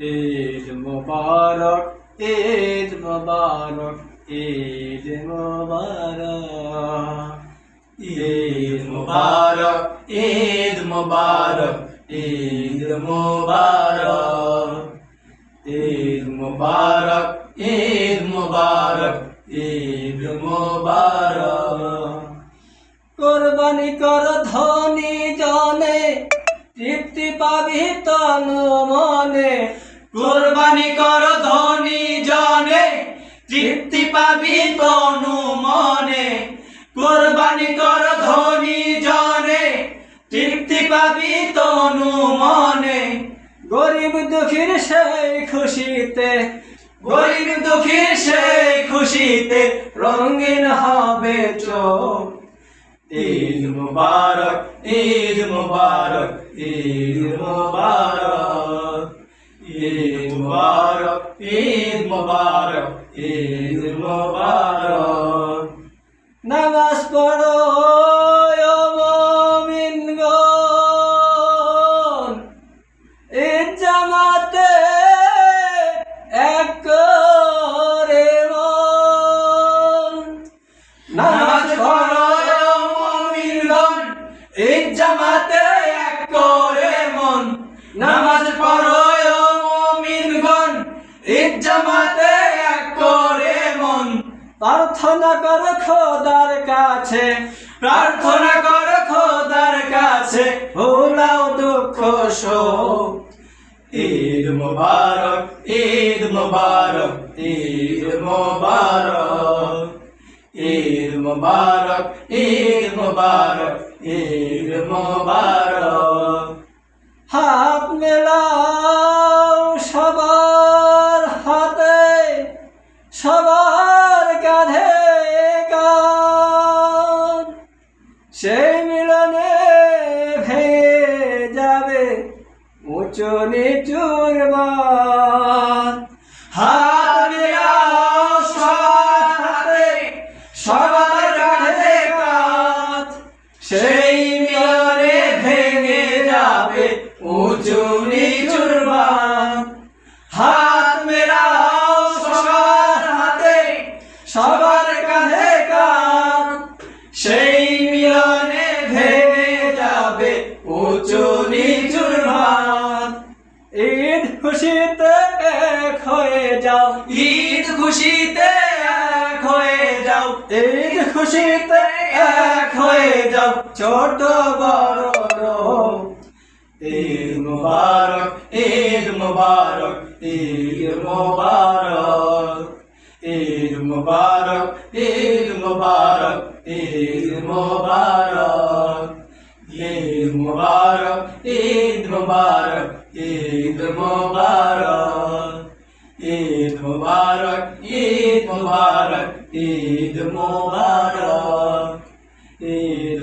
ঈদ মুবারক, ঈদ মুবারক, ঈদ মুবারক, ঈদ মুবারক, ঈদ মুবারক, ঈদ মুবারক, ঈদ মুবারক, ঈদ মুবারক, ঈদ মুবারক। কুরবানি কর ধনী জনে, তৃপ্তি পাবি তনু মনে। কুরবানি কর ধনী জনে, তৃপ্তি পাবি তনু মনে। কুরবানি কর ধনী জনে, তৃপ্তি পাবি তনু মনে। গরিব দুঃখীর সেই খুশিতে, গরিব দুঃখীর সেই খুশিতে রঙিন হবে চোখ। ঈদ মুবারক, ঈদ মুবারক, ঈদ মুবারক, ঈদ মুবারক, ঈদ মুবারক, ঈদ মুবারক। নামাজ পড়ো ও মুমিনগণ, ঈদ জামাতে এক করে মন। নামাজ পড়ো ও মুমিনগণ, ঈদ জামাতে এক করে মন। নামাজ পড়ো ও মুমিনগণ, ঈদ জামাতে এক করে মন। প্রার্থনা কর খোদার কাছে, প্রার্থনা কর খোদার কাছে, ভুলাও দুঃখ শোক। ঈদ মুবারক, ঈদ মুবারক, ঈদ মুবারক, ঈদ মুবারক, ঈদ মুবারক, ঈদ মুবারক। হাত মেলাও সবার হাতে, সবার কাঁধে কাঁধ। সেই মিলনে ভেঙে যাবে উঁচু নিচুর বাঁধ। হাত মেলাও সবার হাতে, সবার কাঁধে কাঁধ। সেই মিলনে ভেঙে যাবে উঁচু নিচুর বাঁধ। হাত মেলাও সবার হাতে, সবার কাঁধে কাঁধ। সেই মিলনে ভেঙে যাবে উঁচু নিচুর বাঁধ। ঈদ খুশিতে এক হয়ে যাও, ঈদ খুশিতে এক হয়ে যাও, ঈদ খুশিতে এক হয়ে যাও, ছোট বড় রও। ঈদ মুবারক, ঈদ মুবারক, ঈদ মুবারক, ঈদ মুবারক, ঈদ মুবারক, ঈদ মুবারক, ঈদ মুবারক, ঈদ মুবারক, ঈদ মুবারক, ঈদ মুবারক, ঈদ মুবারক, ঈদ মুবারক, ঈদ।